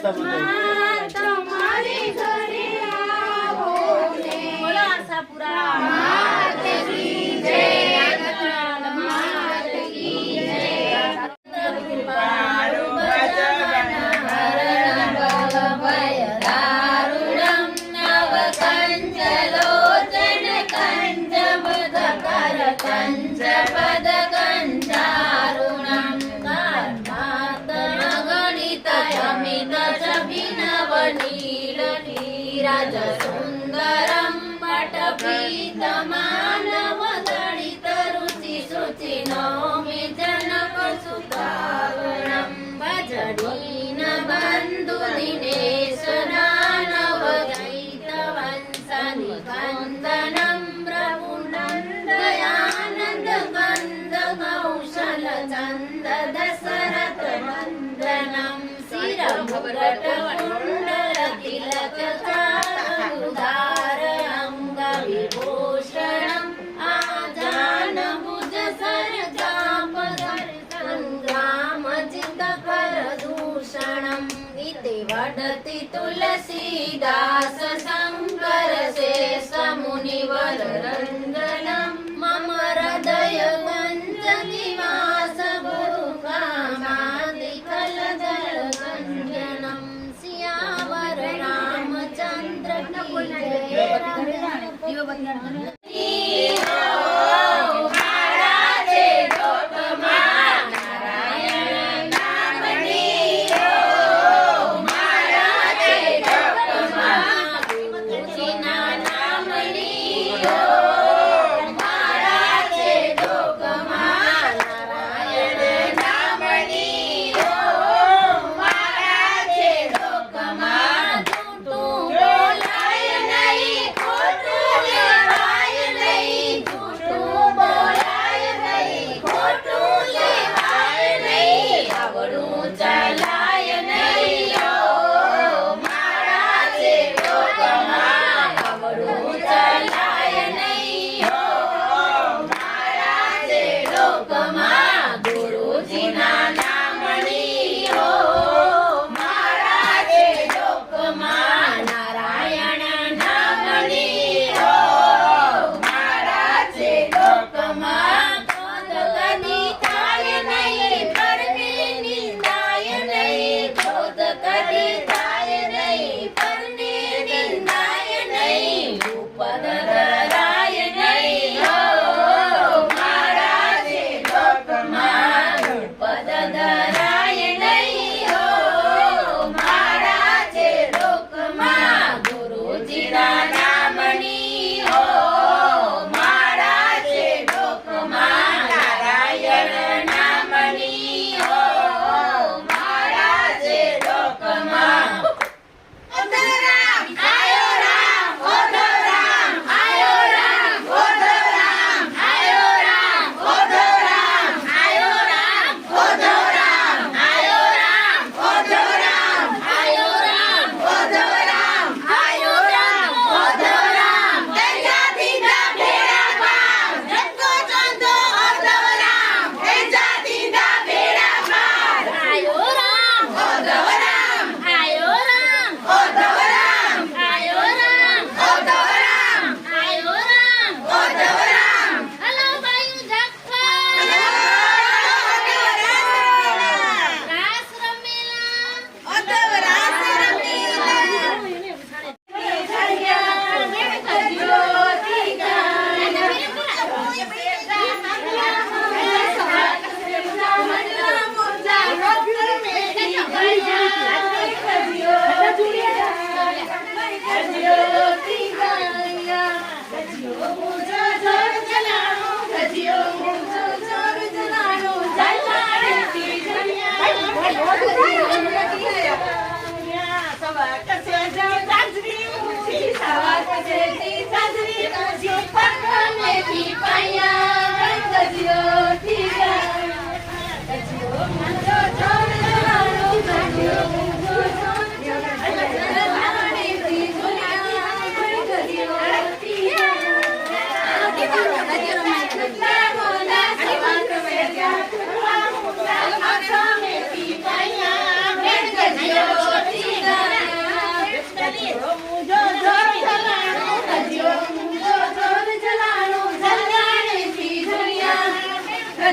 તમારી ઘરે આવો ને બોલો આશાપુરા માત કી જય માત કી જય કૃપાળુ ભજન હરણ ભવ ભય દારુણમ નવ કંચલોચન કંચ બુધકર કંચ પદ કંચારુણમ ગણિતયમિત ચપિનવનીલ નીરજ સુંદરમ પટપીતમાનવ દલિત રુચિ શુચિ નૌમિ જનક સુતાવણમ ભજડીન બંધુ દિનેશ દાનવ દૈત વંશ નિકંદનમ પ્રભુનંદયાનંદ ગંધ કૌશલ ચંદ દશરથ નંદનમ શિરમુગટ કુંડલ તિલક ચારુધાર અંગ વિભૂષણમ આજાન ભુજ સરજાપધર સંગ્રામ ચિત કર દૂષણમ ઇતિ વદતિ તુલસીદાસ શંકર શેષ મુનિવર રંજનમ મમ હૃદય વંચ નિવાસ ગુરુ કામાદિ કલદલ કંજનમ સિયાવર રામચંદ્ર કી જય બોલાય નહીં ખોટું લેવાય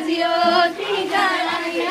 રાજ્ય